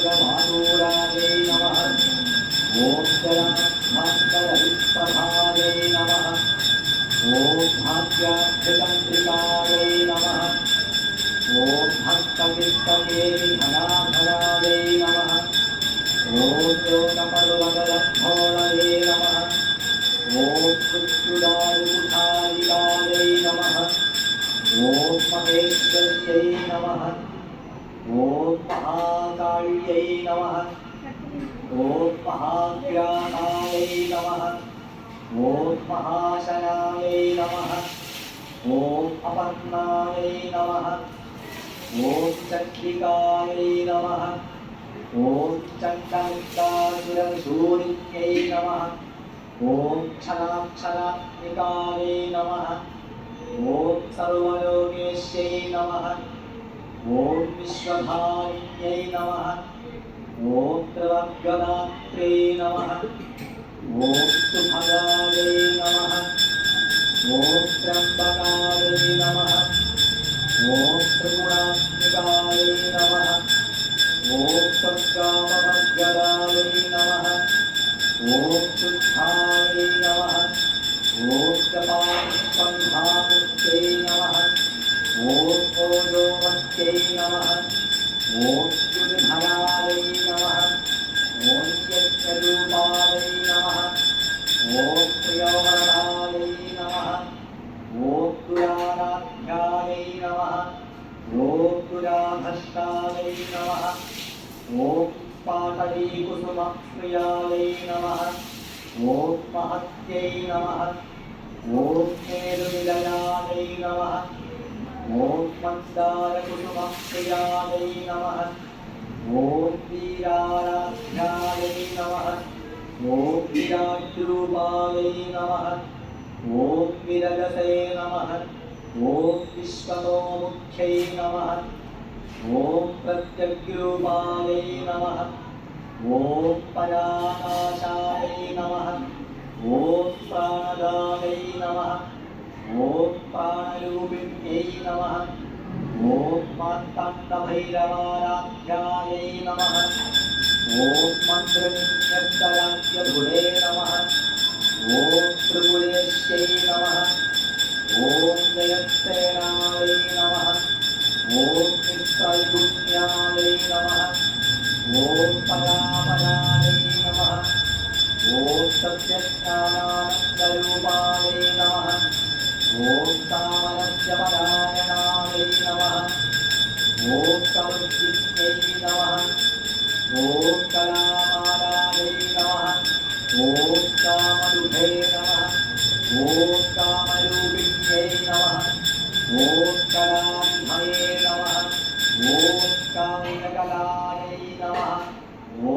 सर्वमातूरायै नमः ॐ जलमध्वान्तरवित्तभायै नमः ॐ भाग्याभ्यतन्त्रिकायै नमः ॐ भक्तवित्तकेलिधनाधनायै नमः ॐ योगपर्वतलम्भोळये नमः ॐ मृत्युदायुधारिकायै नमः ॐ महेश्वर्यै नमः ॐ महाकाल्यै नमः ॐ महाज्ञानायै नमः ॐ महाशनायै नमः ॐ अपर्णायै नमः ॐ चण्डिकायै नमः ॐ चण्डमुण्डासुरशूलिन्यै नमः ॐ क्षणाक्षरात्मिकायै नमः ॐ सर्वलोकेश्यै नमः ॐ विश्वधारिण्यै नमः ॐ त्रिवर्गदात्रे नमः ॐ सुभगायै नमः ॐ त्र्यम्बकायै नमः ॐ त्रिगुणात्मिकायै नमः ॐ स्वर्गाममर्गदायै नमः ॐ शुद्धायै नमः ॐ जपास्पन्धामुक्त्यै नमः ॐ ओजोमत्यै नमः ॐ युधरायै नमः ॐ यज्ञरूपायै नमः ॐ प्रियवरदायै नमः ॐ दुराराध्यायै नमः ॐ दुराधष्टायै नमः ॐ पाटलीकुसुमप्रियायै नमः ॐ महत्यै नमः ॐ मेरुनिलयायै नमः ॐ मन्दारकुसुमप्रियायै नमः ॐ वीराराध्यायै नमः ॐ विराट्रूपायै नमः ॐ विरजसे नमः ॐ विश्वतोमुख्यै नमः ॐ प्रत्यग्रूपायै नमः ॐ पराकाशायै नमः ॐ प्राणदायै नमः ॐ प्राणरूपिण्यै नमः ॐ मार्ताण्डभैरवाराध्यायै नमः ॐ मन्त्रनित्यस्तराज्यधुरे नमः ॐ त्रिपुरेश्यै नमः ॐ जयत्सेनायै नमः ॐ निस्त्रैगुण्यायै नमः ॐ परापरायै नमः ॐ सत्यज्ञानानन्दरूपायै नमः ॐ सामरस्यपरायणायै नमः ॐ कवचित्यै नमः ॐ कलामालायै नमः ॐ कामरूपे नमः ॐ कामरूपिण्यै नमः ॐ कलामये नमः ॐ कामिककलायै नमः ॐ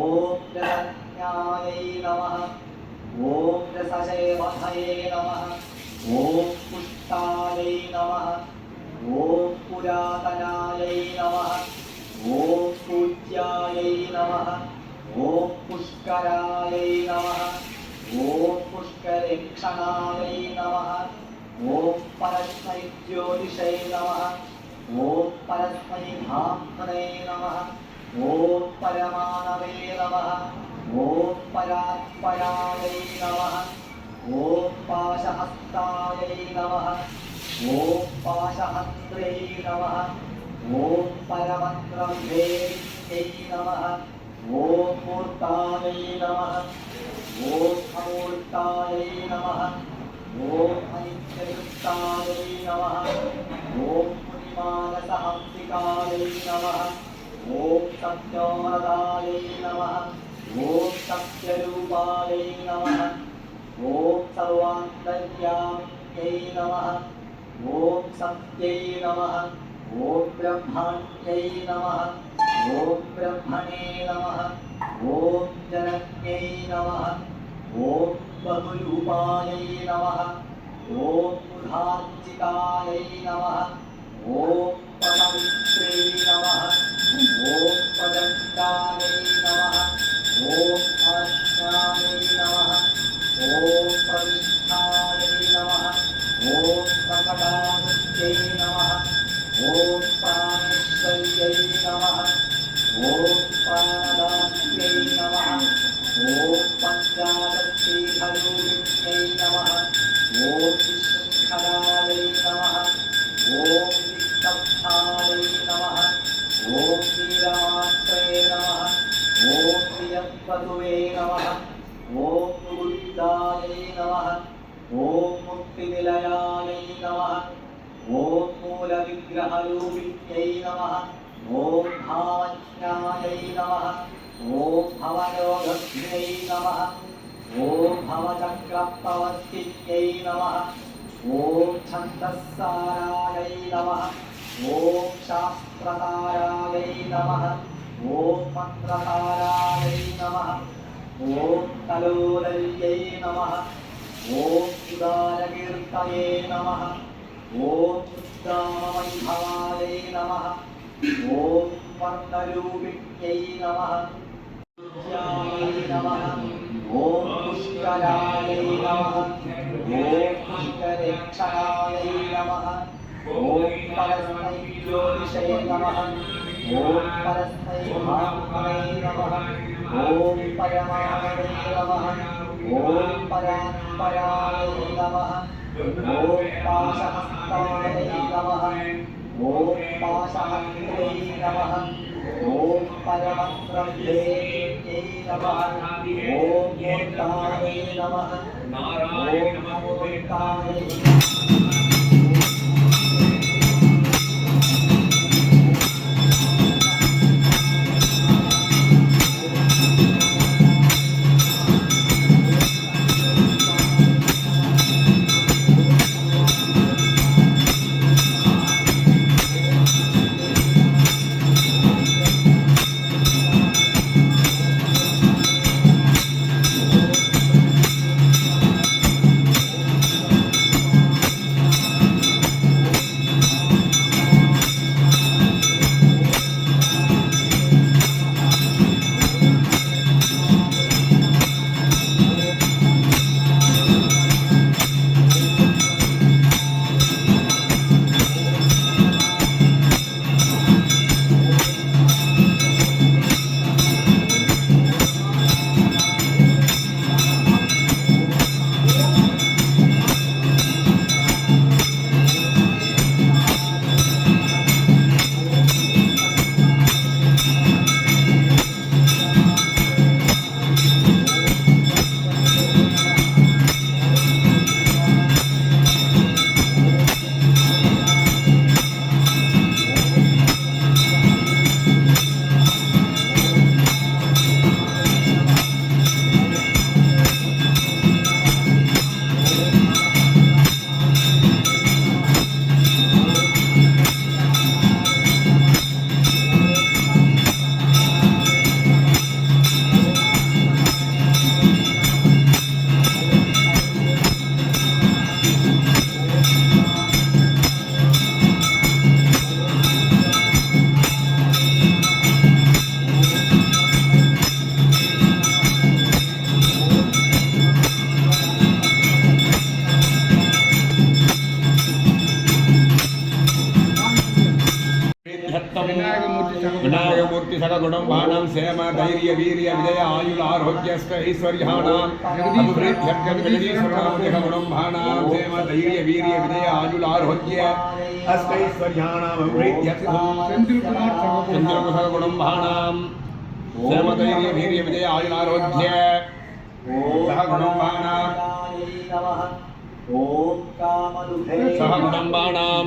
रसज्ञायै नमः ॐ रससेवधये नमः ॐ पुष्टायै नमः ॐ पुरातनायै नमः ॐ पूज्यायै नमः ॐ पुष्करायै नमः ॐ पुष्करेक्षणायै नमः ॐ परस्मै ज्योतिषै नमः ॐ परस्मै धाम्ने नमः ॐ परमानवे नमः ॐ परात्परायै नमः ॐ पाशहस्तायै नमः ॐ पाशहस्त्रै नमः ॐ परमन्त्रभेद्यै नमः ॐ मूर्तायै नमः ॐ अमूर्तायै नमः ॐ अनित्ययुक्तायै नमः ॐ मुनिमानसहंसिकायै नमः ॐ सत्यवरदायै नमः ॐ सत्यरूपायै नमः ॐ सर्वान्तर्यामिन्यै नमः ॐ सत्यै नमः ॐ ब्रह्माण्यै नमः ॐ ब्रह्मणे नमः ॐ जनन्यै नमः ॐ बहुरूपायै नमः ॐ बुधार्चितायै नमः ॐ पवित्रै नमः ॐ पदन्तायै नमः ॐ आज्ञायै नमः ॐ प्रतिष्ठायै नमः ॐ प्रकटानुत्यै नमः ॐ प्राणेश्वर्यै नमः ॐ प्राणदा वसुवे नमः ॐ बुद्धाय नमः ॐ मुक्तिनिलयाय नमः ॐ मूलविग्रहरूपिण्यै नमः ॐ भावज्ञायै नमः ॐ भवयोगज्ञै नमः ॐ भवचक्रप्रवर्तिन्यै नमः ॐ छन्दस्सारायै नमः ॐ शास्त्रतारायै नमः ॐ मन्त्रतारायै नमः ॐ कलोलयै नमः ॐ उदारकीर्तये नमः ॐ उद्दामवैभवायै नमः ॐ वर्णरूपिण्यै नमः पूज्यायै नमः ॐ पुष्करायै नमः ॐ पुष्करेक्षणायै नमः ॐ परस्मै ज्योतिषे नमः ॐ परस्मै भावने नमः ॐ परमानवे नमः ॐ परात्पराय नमः ॐ पाशहस्ताय नमः ॐ पाशहस्त्रे नमः ॐ परमब्रह्मेत्यै नमः ॐ मूर्ताय नमः ॐ मूर्ताय विनायकमूर्ति सकगुणं भाणां क्षेम धैर्य वीर्य विजय आयुरारोग्यस्त ऐश्वर्याणाम् जगदीश्वरगुणं भाणां क्षेम धैर्य वीर्य विजय आयुरारोग्य अष्टैश्वर्याणाम् चंद्रकुशलगुणं भाणां क्षेम धैर्य वीर्य विजय आयुरारोग्य सहगुणं भाणां ॐ कामदुभे सहगुणं भाणां